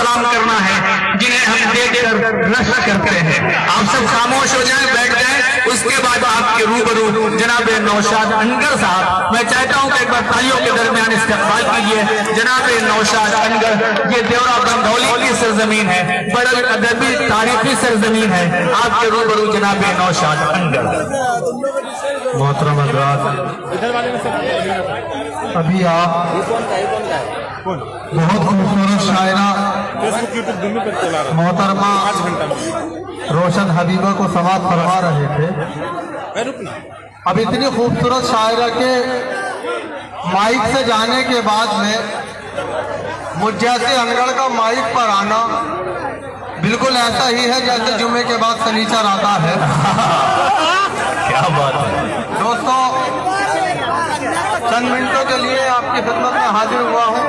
सलाम करना है जिन्हें हम देखकर नष्ट करते हैं। आप सब खामोश हो जाएं, बैठ जाएं। उसके बाद आपके रूबरू जनाब नौशाद अनगर साहब, मैं चाहता हूं कि एक बार तालियों के दरमियान इस्तकबाल कीजिए। जनाब नौशाद अनगर, ये देवरा बंधौली की सरजमीन है, बड़ा अदबी तारीखी सरजमीन है। आपके रूबरू जनाब नौशाद अनगर। मोहतरम हज़रात, अभी आप बहुत खूबसूरत शायरा मोहतरमा रोशन हबीबा को समात फरमा रहे थे। अब इतनी खूबसूरत शायरा के माइक से जाने के बाद में मुझ जैसे अनगढ़ का माइक पर आना बिल्कुल ऐसा ही है जैसे जुम्मे के बाद शनिचर आता है। क्या बात है दोस्तों, चंद मिनटों के लिए आपकी खिदमत में हाजिर हुआ हूँ।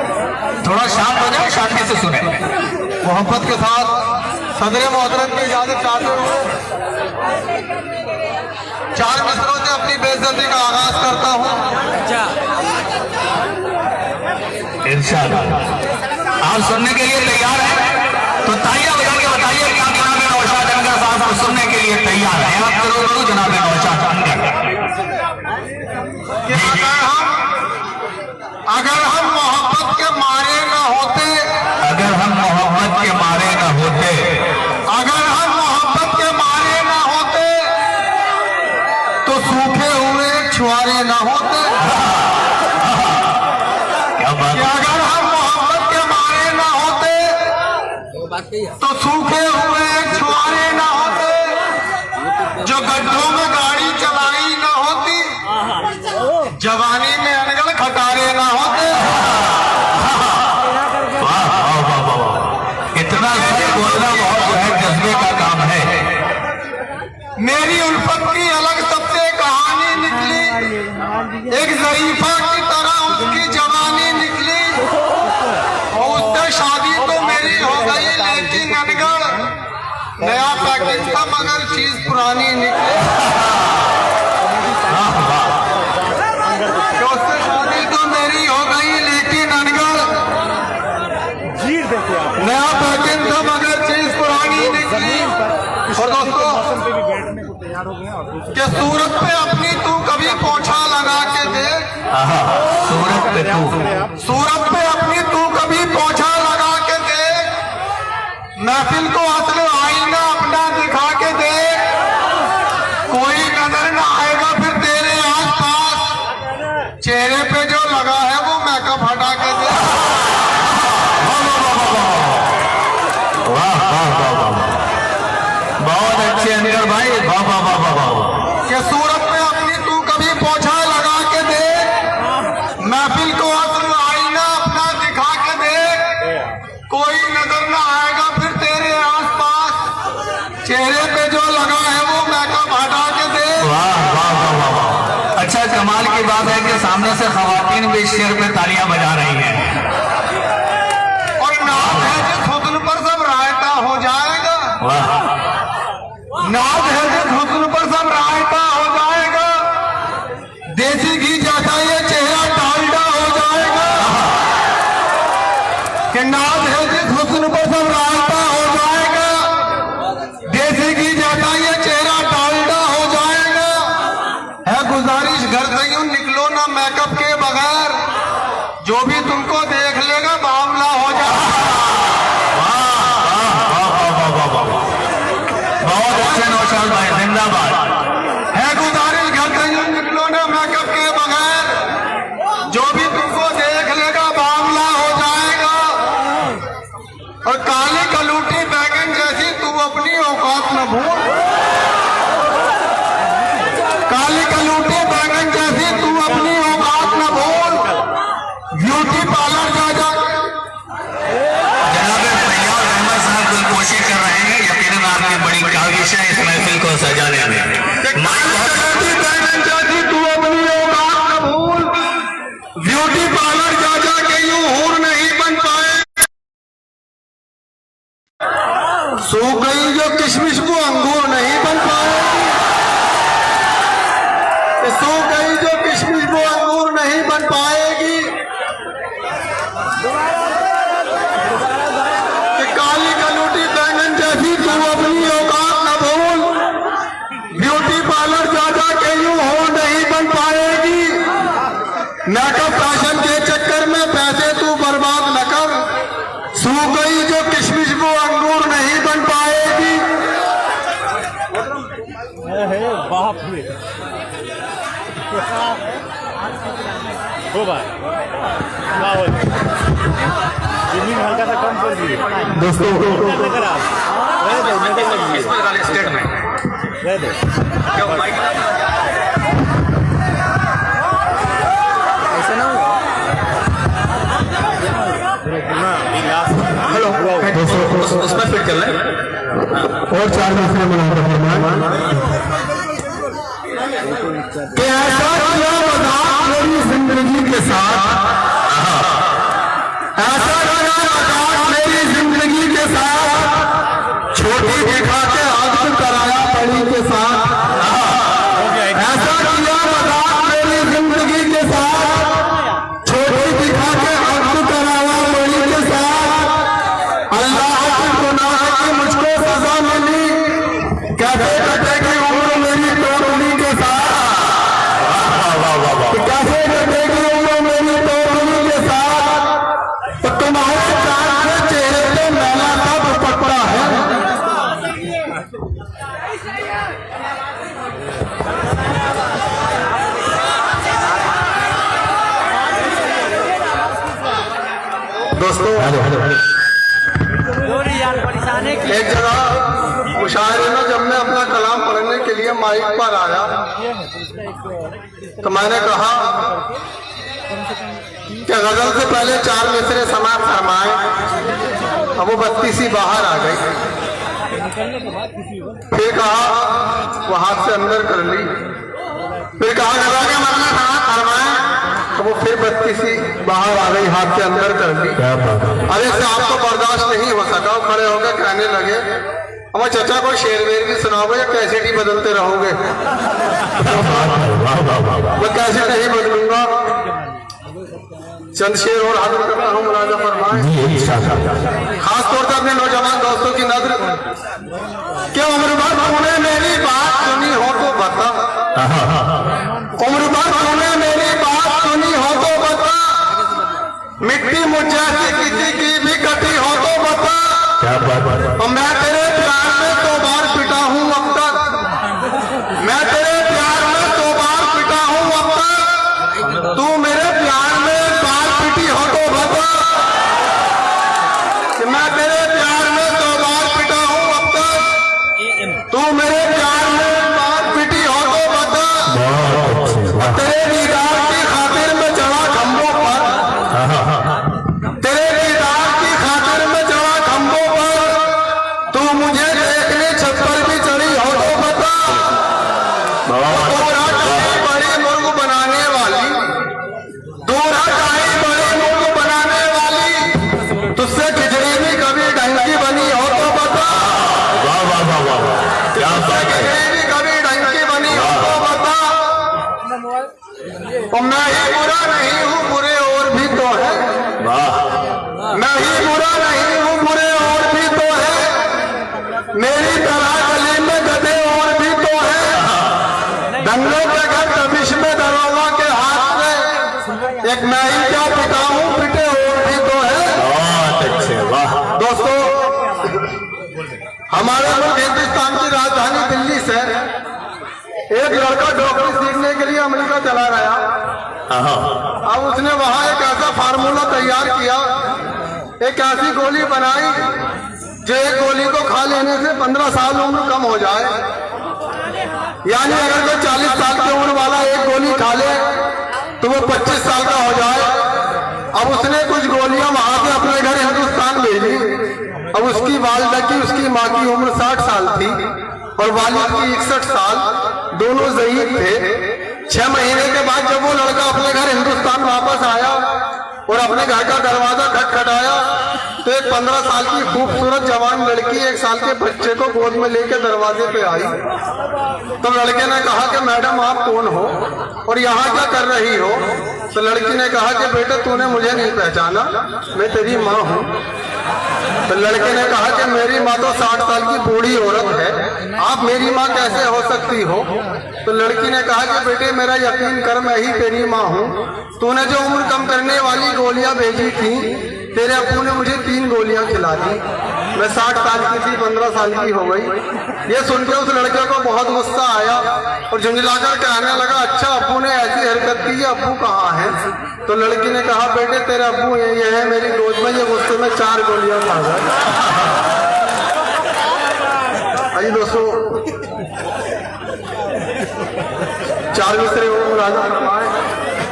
थोड़ा शांत हो जाए, शांति से सुने। मोहब्बत के साथ सदर मोहतरम की इजाजत चाहते हुए 4 मिसरों से अपनी बेइज्जती का आगाज करता हूँ। इरशाद, आप सुनने के लिए तैयार हैं तो तालियां बजा के बताइए कि आप जनाब नौशाद अनगर साहब को सुनने के लिए तैयार हैं। आप करो जनाब नौशाद अनगर। अगर हम मोहब्बत के मारे न होते, अगर हम मोहब्बत के मारे न होते, अगर हम मोहब्बत के मारे न होते तो सूखे हुए छुआरे न होते। क्या बात है? अगर हम मोहब्बत के मारे न होते तो सूखे हुए छुआरे न होते, जो गड्ढों में गाड़ी चलाई न होती, जवानी में अनगढ़ खटारे न होते। वाह वाह वाह वाह, इतना सही बोलना बहुत जो है जज्बे का काम है। मेरी उल्फत की अलग सबसे कहानी निकली, एक ज़रीफा की तरह उसकी जवानी निकली, और उससे शादी तो मेरी हो गई, लेकिन अनगढ़ नया पैकेज था मगर चीज पुरानी निकली। उससे शादी तो मेरी हो गई, लेकिन अनगढ़ नया पैकेज था मगर चीज पुरानी निकली। और दोस्तों, क्या सूरत पे अपनी तू कभी पोछा लगा के देख, सूरत पे तू, सूरत पे अपनी तू कभी पोछा लगा के देख, महफिल को असल आईना अपना दिखा के देख, कोई नजर न आएगा फिर तेरे आसपास, चेहरे पे जो लगा है वो मेकअप हटा के देख। वाह वाह वाह वाह, बहुत अच्छे अनगर भाई, वाह वाह वाह वाह वाह। कि सूरत पे अपनी तू कभी पोछा लगा के देख, महफिल को असल आईना अपना दिखा के देख, कोई नजर न आएगा फिर तेरे आसपास, चेहरे पे जो लगा है वो मेकअप हटा के देख। वाह वाह वाह वाह वाह। अच्छा, कमाल की बात है कि सामने से खवातीन भी इस शेर पे तालियां बजा रही हैं। और नाज है जिस हुस्न पर सब रायता हो जाएगा, वाह, नाज है जिस हुस्न पर सब रायता हो जाएगा, देसी घी जैसा ये चेहरा डालडा हो जाएगा। कि नाज है जिस हुस्न पर सब रायता हो जाएगा, देसी घी जैसा ये चेहरा डालडा हो जाएगा। है गुजारिश घर से यूं निकलो ना मेकअप के बगैर, जो भी तुमको देख लेगा मामला हो जाएगा। बहुत अच्छे नौशाद भाई, जिंदाबाद। है गुजारिश घर से यूं निकलो ना मेकअप के बगैर, जो भी तुमको देख लेगा मामला हो जाएगा। और काली कलूटी बैगन जैसी तू अपनी औकात न भूल, काली कलूटी बैगन जैसी तू अपनी औकात न भूल, ब्यूटी पार्लर जा जा। जनाब तैयार अहमद साहब कुल कोशिश कर रहे हैं, यकीनन आपकी बड़ी काविश है इस महफिल को सजाने में। तू अपनी औकात न भूल, ब्यूटी पार्लर जा जा के यूं हूर नहीं बन पाए, सो गई जो किशमिश को अंगूर नहीं बन पाए, सो गई जो किशमिश को अंगूर नहीं बन पाएगी। हल्का सा कम कर दिए दोस्तों स्टेट में क्यों माइक ऐसा ना होगा हेलो उसमें फिट कर ले और 4 मिनट में ऐसा किया मजाक मेरी जिंदगी के साथ, ऐसा किया मजाक मेरी जिंदगी के साथ, छोटी दिखा के आदत कराया बड़ी के साथ, ऐसा किया मजाक मेरी जिंदगी के साथ, छोटी दिखा के आदत कराया बड़ी के साथ, अल्लाह की गुनाह की मुझको सजा मिली, कैसे कटेगी उम्र मेरी टोटली के साथ, कैसे कटेगी उम्र मेरी टोटली के साथ, तो तुम्हारे चांद के चेहरे पे मैला सा दुपट्टा है। दोस्तों एक जगह मुशायरे में जब मैं अपना कलाम पढ़ने के लिए माइक पर आया तो मैंने कहा कि गजल से पहले 4 मिसरे समाप्त फरमाए, अब वो 32 बाहर आ गई, फिर कहा वो हाथ से अंदर कर ली, फिर कहा गजल के मरना समाप्त फरमाए, तो वो फिर 32 बाहर आ गई, हाथ से अंदर कर ली। अरे से आपको बर्दाश्त नहीं हो सका, खड़े होकर कहने लगे हमारे चाचा को शेर वेर भी सुनाओगे या कैसेट ही बदलते रहोगे? मैं कैसेट नहीं बदलूंगा, चंद शेर और हाजिर करता हूँ मुलाजा फरमाए। खासतौर से अपने नौजवान दोस्तों की नजर, क्या उम्र भर तूने मेरी बात सुनी हो तो बता, उम्र भर तूने मेरी बात सुनी हो तो बता, मिट्टी मुझ जैसी किसी की भी कटी हो तो बता, और मैं तेरे प्यार में 2 बार पिटा हूँ अब तक, मैं तेरे प्यार में 2 बार पिटा हूँ अब तक, तू मेरे प्यार में बार पिटी हो तो बता, कि मैं तेरे प्यार में 2 बार पिटा हूँ अब तक, तू मेरे प्यार में बार पिटी हो तो बता, तेरे दीदार की खातिर में चढ़ा खंभों पर, तेरे दीदार की खातिर में चढ़ा खंभों पर, तू मुझे देखने छत पर भी चढ़ी हो तो बता, दूर हटाई बड़ी मुर्ग बनाने वाली, दूर हटाई बड़ी मुर्ग बनाने वाली, तुझसे खिचड़ी भी कभी ढंग की बनी हो तो बता, तुझसे खिचड़ी भी कभी ढंग की बनी हो तो बता, और मैं ही बुरा नहीं हूँ बुरे और भी तो है, मैं ही बुरा नहीं हूँ बुरे और भी तो है, मेरी तरह गली में गधे और भी तो है, दंगों के घर दबिश में दरोगा के हाथ में, एक मैं ही क्या पिटा हूँ पिटे और भी तो है। दोस्तों हमारे लोग हिंदुस्तान की राजधानी दिल्ली से एक लड़का डॉक्टरी सीखने के लिए अमेरिका चला गया, अब उसने वहां एक ऐसा फार्मूला तैयार किया, एक ऐसी गोली बनाई जो एक गोली को खा लेने से 15 साल उम्र कम हो जाए, यानी अगर कोई 40 साल की उम्र वाला एक गोली खा ले तो वो 25 साल का हो जाए। अब उसने कुछ गोलियां वहां से अपने घर हिंदुस्तान भेजी, अब उसकी वालिदा की उसकी माँ की उम्र 60 साल थी और वालिद की 61 साल, दोनों ज़ईफ थे। 6 महीने के बाद जब वो लड़का अपने घर हिंदुस्तान वापस आया और अपने घर का दरवाजा खटखटाया तो एक 15 साल की खूबसूरत जवान लड़की 1 साल के बच्चे को गोद में लेकर दरवाजे पे आई। तो लड़के ने कहा कि मैडम आप कौन हो और यहाँ क्या कर रही हो? तो लड़की ने कहा कि बेटा तूने मुझे नहीं पहचाना, मैं तेरी माँ हूँ। तो लड़के ने कहा कि मेरी माँ तो 60 साल की बूढ़ी औरत है, आप मेरी माँ कैसे हो सकती हो? तो लड़की ने कहा कि बेटे मेरा यकीन कर, मैं ही तेरी माँ हूँ। तूने जो उम्र कम करने वाली गोलियां भेजी थी तेरे अब्बू ने मुझे 3 गोलियां खिला दी। मैं 60 साल की थी, 15 साल की हो गई। ये सुन के उस लड़के को बहुत गुस्सा आया और झुंझलाकर कहने लगा, अच्छा अब्बू ने ऐसी हरकत की, अब्बू कहाँ है? तो लड़की ने कहा, बेटे तेरे अब्बू ये है मेरी गोद में, ये गुस्से में 4 गोलियां खा गए। आइए दोस्तों, 4 मिसरे राजा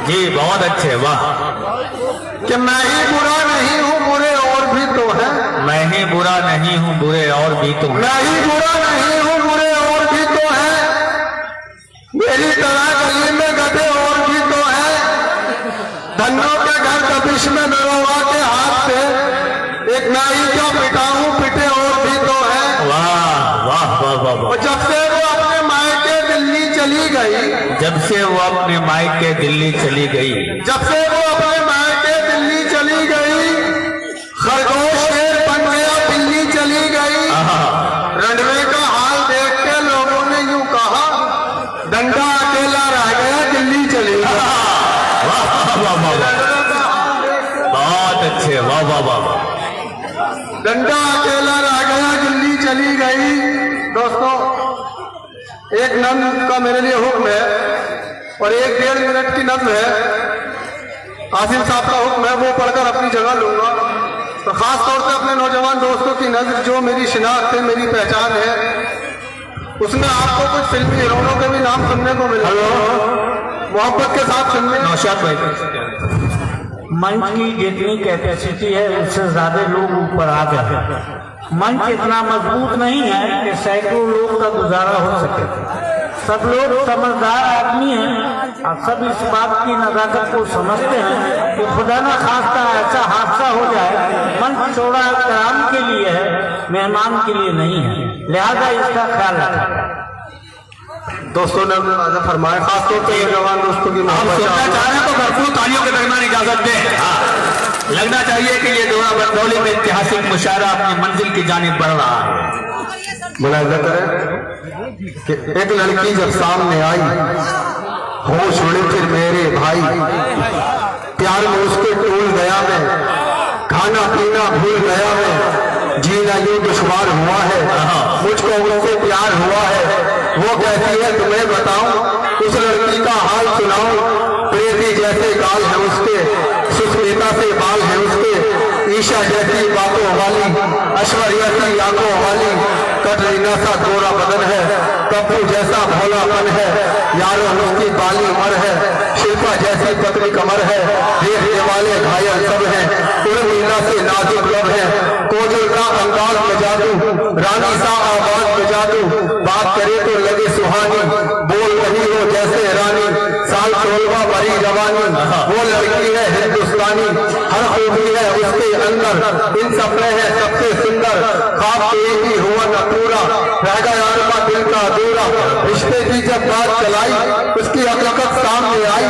जी बहुत अच्छे, वाह। कि मैं ही बुरा नहीं हूँ, बुरे और भी तो हैं। मैं ही बुरा नहीं हूँ, बुरे और भी तो हैं। मैं ही बुरा नहीं हूँ, बुरे और भी तो हैं। मेरी तरह गली में गधे और भी तो हैं। धन्नों के घर कबिश में नरोवा के हाथ से एक नाई का पिटा हूँ, पिटे और भी तो हैं। वाह वाह वाह वाह। और जब से वो अपने मायके दिल्ली चली गई, जब से वो अपने मायके दिल्ली चली गई, जब से वो अपने मायके दिल्ली चली गई, खरगोश शेर बन गया दिल्ली चली गई। रंडवे का हाल देख के लोगों ने यूं कहा, डंडा अकेला रह गया दिल्ली चली गई। वाह वाह वाह, बहुत अच्छे, वाह वाह वाह। डंडा अकेला रह गया दिल्ली चली गई। दोस्तों, एक नज्म का मेरे लिए हुक्म है और 1-1.5 मिनट की नज्म है। आसिम साहब का हुक्म है, वो पढ़कर अपनी जगह लूंगा। तो खास तौर से अपने नौजवान दोस्तों की नज्म, जो मेरी शिनाख्त है, मेरी पहचान है, उसमें आपको कुछ फिल्मी हीरोइनों के भी नाम सुनने को मिले, मोहब्बत के साथ सुनने। नौशाद भाई, मंच की जितनी कैपेसिटी है उससे ज्यादा लोग ऊपर आ गए। मंच इतना मजबूत नहीं है कि सैकड़ों लोग का गुजारा हो सके। सब लोग समझदार आदमी हैं और सब इस बात की नजाकत को समझते हैं कि खुदा न खास्ता ऐसा हादसा हो जाए। मंच चौड़ा कराम के लिए है, मेहमान के लिए नहीं है, लिहाजा इसका ख्याल रखें। दोस्तों ने राजा फरमाए, खासतौर पर नौजवान दोस्तों की हम मोहब्बत सुनना चाह रहे हैं तो भरपूर तालियों के दरमियान इजाजत दें। हाँ, लगना चाहिए कि ये दौरा बरदौली में ऐतिहासिक मुशायरा अपनी मंजिल की जानिब बढ़ रहा है। मुलाहिजा करें कि एक लड़की जब सामने आई, होश उड़े फिर मेरे भाई, प्यार में उसके टूल गया मैं, खाना पीना भूल गया मैं, जीना यूं दुश्वार हुआ है, मुझको उससे प्यार हुआ है। वो कहती है तुम्हें बताऊं, उस लड़की का हाल सुनाऊं, प्रेती जैसे गाल है उसके, सुस्मिता से बाल है उसके, ईशा जैसी बातों वाली, ऐश्वर्या सी आंखों वाली, कटरीना सा गोरा बदन है, कपूर जैसा भोलापन है, यारों उसकी बाली उम्र है, शिल्पा जैसी पतली कमर है, देखने वाले घायल सब हैं, उर्मिला से नाजुक लब है, कोजल का अंदाज में जादू, रानी सा आवाज में जादू, बात करे तो लगे सुहानी, बोल रही हो जैसे रानी, साल 16 भरी जवानी, वो लड़की है हिंदुस्तानी, हर खूबी है उसके अंदर, इन सब में है सबसे सुंदर, खाब तो एक ही हुआ न पूरा, रह गया यार का दिल का अधूरा, रिश्ते की जब बात चलाई उसकी हकीकत सामने आई,